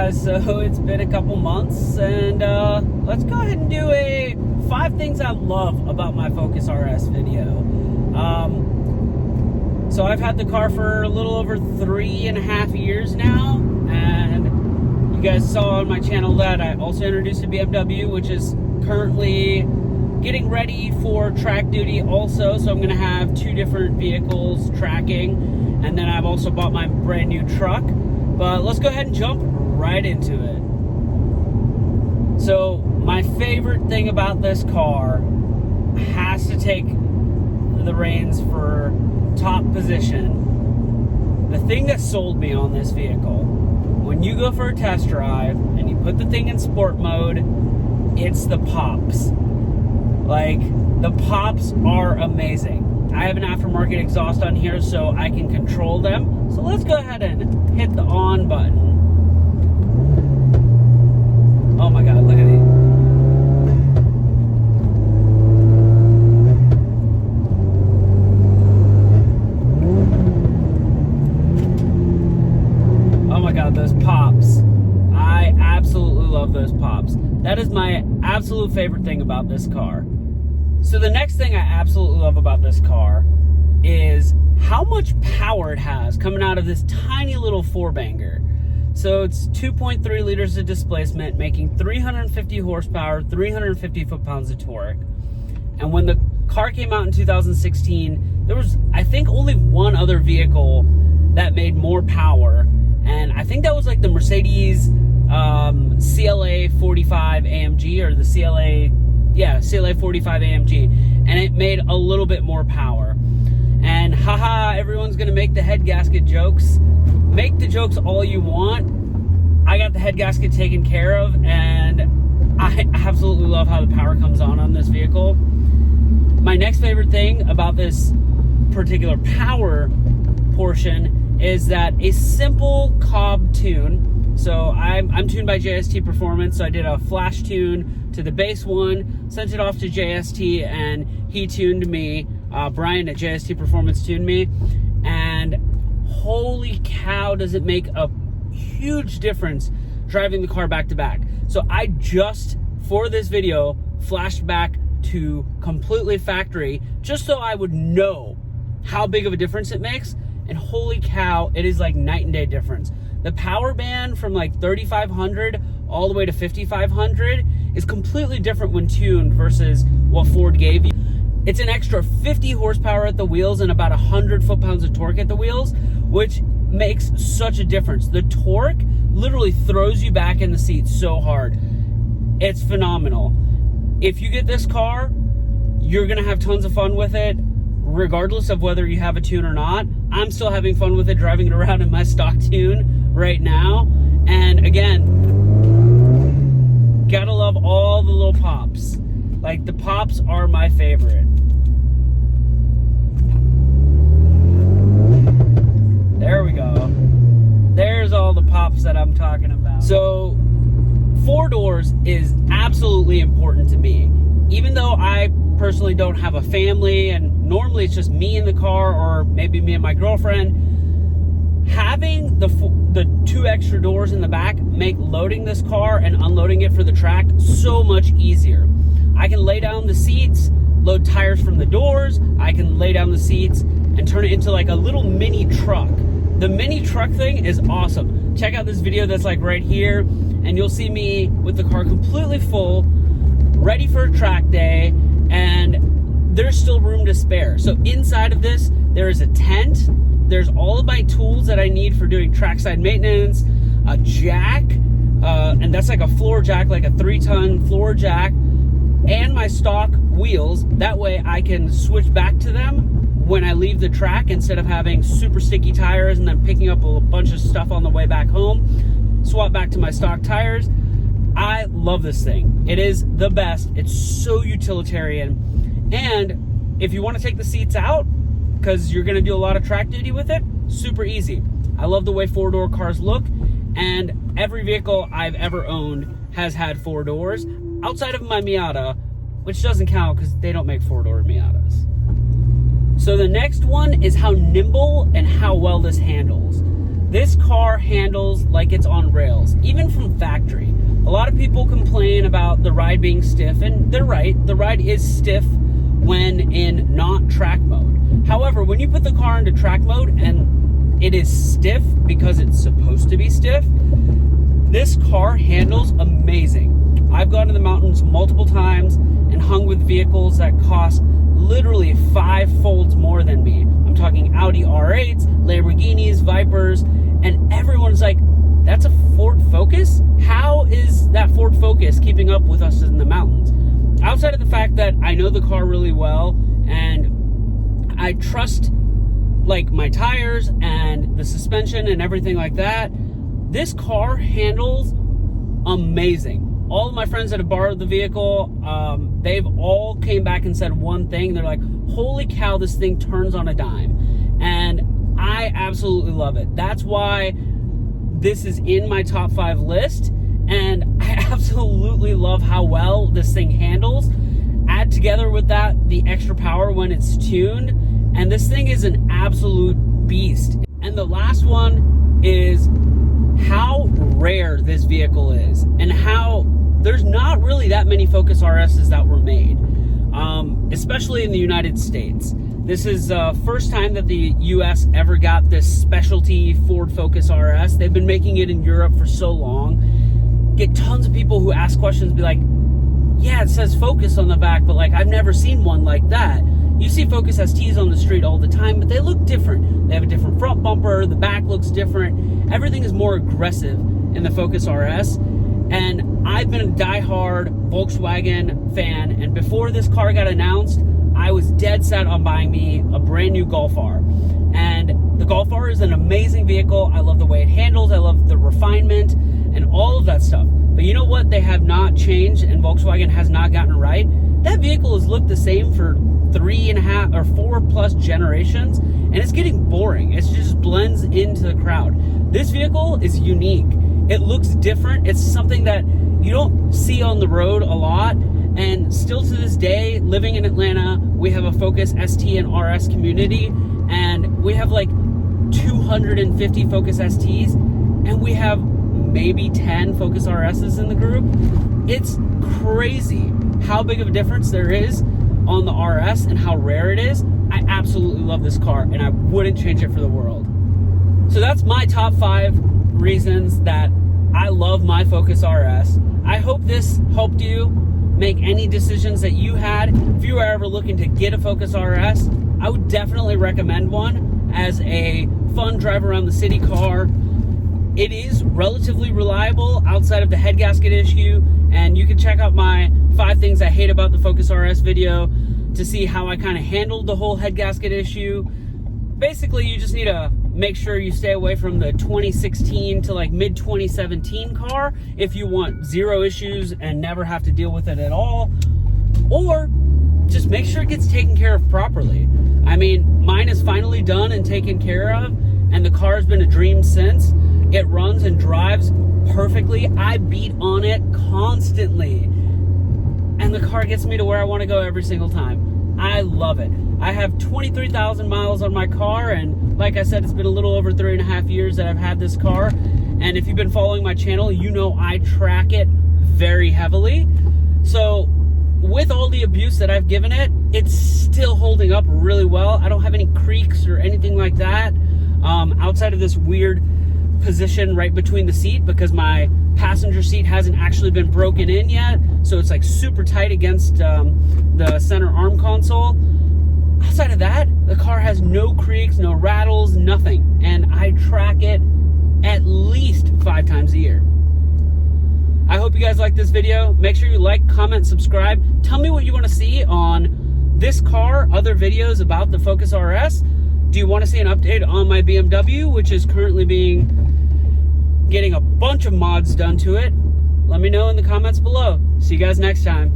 guys, so it's been a couple months, and let's go ahead and do a 5 things I love about my Focus RS video. So I've had the car for a little over 3.5 years now, and you guys saw on my channel that I also introduced a BMW, which is currently getting ready for track duty also, so I'm going to have 2 different vehicles tracking, and then I've also bought my brand new truck. But let's go ahead and jump right into it. So my favorite thing about this car has to take the reins for top position. The thing that sold me on this vehicle, when you go for a test drive and you put the thing in sport mode, it's the pops. Like, the pops are amazing. I have an aftermarket exhaust on here so I can control them. So let's go ahead and hit the on button. Oh my God, look at it. Oh my God, those pops. I absolutely love those pops. That is my absolute favorite thing about this car. So the next thing I absolutely love about this car is how much power it has coming out of this tiny little 4-banger. So it's 2.3 liters of displacement, making 350 horsepower, 350 foot-pounds of torque. And when the car came out in 2016, there was, I think, only one other vehicle that made more power. And I think that was like the Mercedes CLA 45 AMG, or the CLA 45 AMG, and it made a little bit more power. And haha, everyone's gonna make the head gasket jokes. Make the jokes all you want. I got the head gasket taken care of, and I absolutely love how the power comes on this vehicle. My next favorite thing about this particular power portion is that a simple Cobb tune. So I'm tuned by JST Performance, so I did a flash tune to the base one, sent it off to JST, and he tuned me. Brian at JST Performance tuned me, and holy cow, does it make a huge difference driving the car back to back. So I just, for this video, flashed back to completely factory, just so I would know how big of a difference it makes, and holy cow, it is like night and day difference. The power band from like 3,500 all the way to 5,500 is completely different when tuned versus what Ford gave you. It's an extra 50 horsepower at the wheels and about 100 foot-pounds of torque at the wheels, which makes such a difference. The torque literally throws you back in the seat so hard. It's phenomenal. If you get this car, you're gonna have tons of fun with it, regardless of whether you have a tune or not. I'm still having fun with it, driving it around in my stock tune right now. And again, gotta love all the little pops. Like, the pops are my favorite. There we go. There's all the pops that I'm talking about. So 4 doors is absolutely important to me. Even though I personally don't have a family, and normally it's just me in the car, or maybe me and my girlfriend, having the 2 extra doors in the back make loading this car and unloading it for the track so much easier. I can lay down the seats, load tires from the doors. I can lay down the seats and turn it into like a little mini truck. The mini truck thing is awesome. Check out this video that's like right here, and you'll see me with the car completely full, ready for a track day, and there's still room to spare. So inside of this, there is a tent. There's all of my tools that I need for doing trackside maintenance, a jack, and that's like a floor jack, like a 3-ton floor jack, and my stock wheels. That way I can switch back to them when I leave the track, instead of having super sticky tires and then picking up a bunch of stuff on the way back home. Swap back to my stock tires. I love this thing. It is the best. It's so utilitarian. And if you want to take the seats out, because you're going to do a lot of track duty with it, super easy. I love the way 4-door cars look, and every vehicle I've ever owned has had 4 doors, outside of my Miata, which doesn't count because they don't make 4-door Miatas. So the next one is how nimble and how well this handles. This car handles like it's on rails, even from factory. A lot of people complain about the ride being stiff, and they're right. The ride is stiff when in not track mode. However, when you put the car into track mode and it is stiff because it's supposed to be stiff, this car handles amazing. I've gone to the mountains multiple times and hung with vehicles that cost literally 5 folds more than me. I'm talking Audi R8s, Lamborghinis, Vipers, and everyone's like, that's a Ford Focus? How is that Ford Focus keeping up with us in the mountains? Outside of the fact that I know the car really well and I trust like my tires and the suspension and everything like that, this car handles amazing. All of my friends that have borrowed the vehicle, they've all came back and said one thing. They're like, holy cow, this thing turns on a dime. And I absolutely love it. That's why this is in my top 5 list. And I absolutely love how well this thing handles. Add together with that the extra power when it's tuned. And this thing is an absolute beast. And the last one is how rare this vehicle is and how there's not really that many Focus RSs that were made, especially in the United States. This is the first time that the US ever got this specialty Ford Focus RS. They've been making it in Europe for so long. Get tons of people who ask questions, be like, yeah, it says Focus on the back, but like I've never seen one like that. You see Focus STs on the street all the time, but they look different. They have a different front bumper, the back looks different. Everything is more aggressive in the Focus RS. And I've been a diehard Volkswagen fan, and before this car got announced, I was dead set on buying me a brand new Golf R. And the Golf R is an amazing vehicle. I love the way it handles, I love the refinement and all of that stuff. But you know what they have not changed and Volkswagen has not gotten right? That vehicle has looked the same for 3.5 or 4+ generations, and it's getting boring. It just blends into the crowd. This vehicle is unique. It looks different. It's something that you don't see on the road a lot, and still to this day, living in Atlanta, we have a Focus ST and RS community, and we have like 250 Focus STs, and we have maybe 10 Focus RSs in the group. It's crazy how big of a difference there is on the RS and how rare it is. I absolutely love this car, and I wouldn't change it for the world. So that's my top 5 reasons that I love my Focus RS. I hope this helped you make any decisions that you had. If you are ever looking to get a Focus RS, I would definitely recommend one as a fun drive around the city car. It is relatively reliable outside of the head gasket issue, and you can check out my 5 things I hate about the Focus RS video to see how I kind of handled the whole head gasket issue. Basically, you just need to make sure you stay away from the 2016 to like mid 2017 car if you want 0 issues and never have to deal with it at all, or just make sure it gets taken care of properly. I mean, mine is finally done and taken care of, and the car has been a dream since. It runs and drives perfectly. I beat on it constantly, and the car gets me to where I want to go every single time. I love it. I have 23,000 miles on my car, and like I said, it's been a little over 3.5 years that I've had this car. And if you've been following my channel, you know I track it very heavily. So with all the abuse that I've given it, it's still holding up really well. I don't have any creaks or anything like that, outside of this weird position right between the seat, because my passenger seat hasn't actually been broken in yet, so it's like super tight against the center arm console. Outside of that, the car has no creaks, no rattles, nothing, and I track it at least 5 times a year. I hope you guys like this video. Make sure you like, comment, subscribe. Tell me what you want to see on this car, other videos about the Focus RS. Do you want to see an update on my BMW, which is currently getting a bunch of mods done to it? Let me know in the comments below. See you guys next time.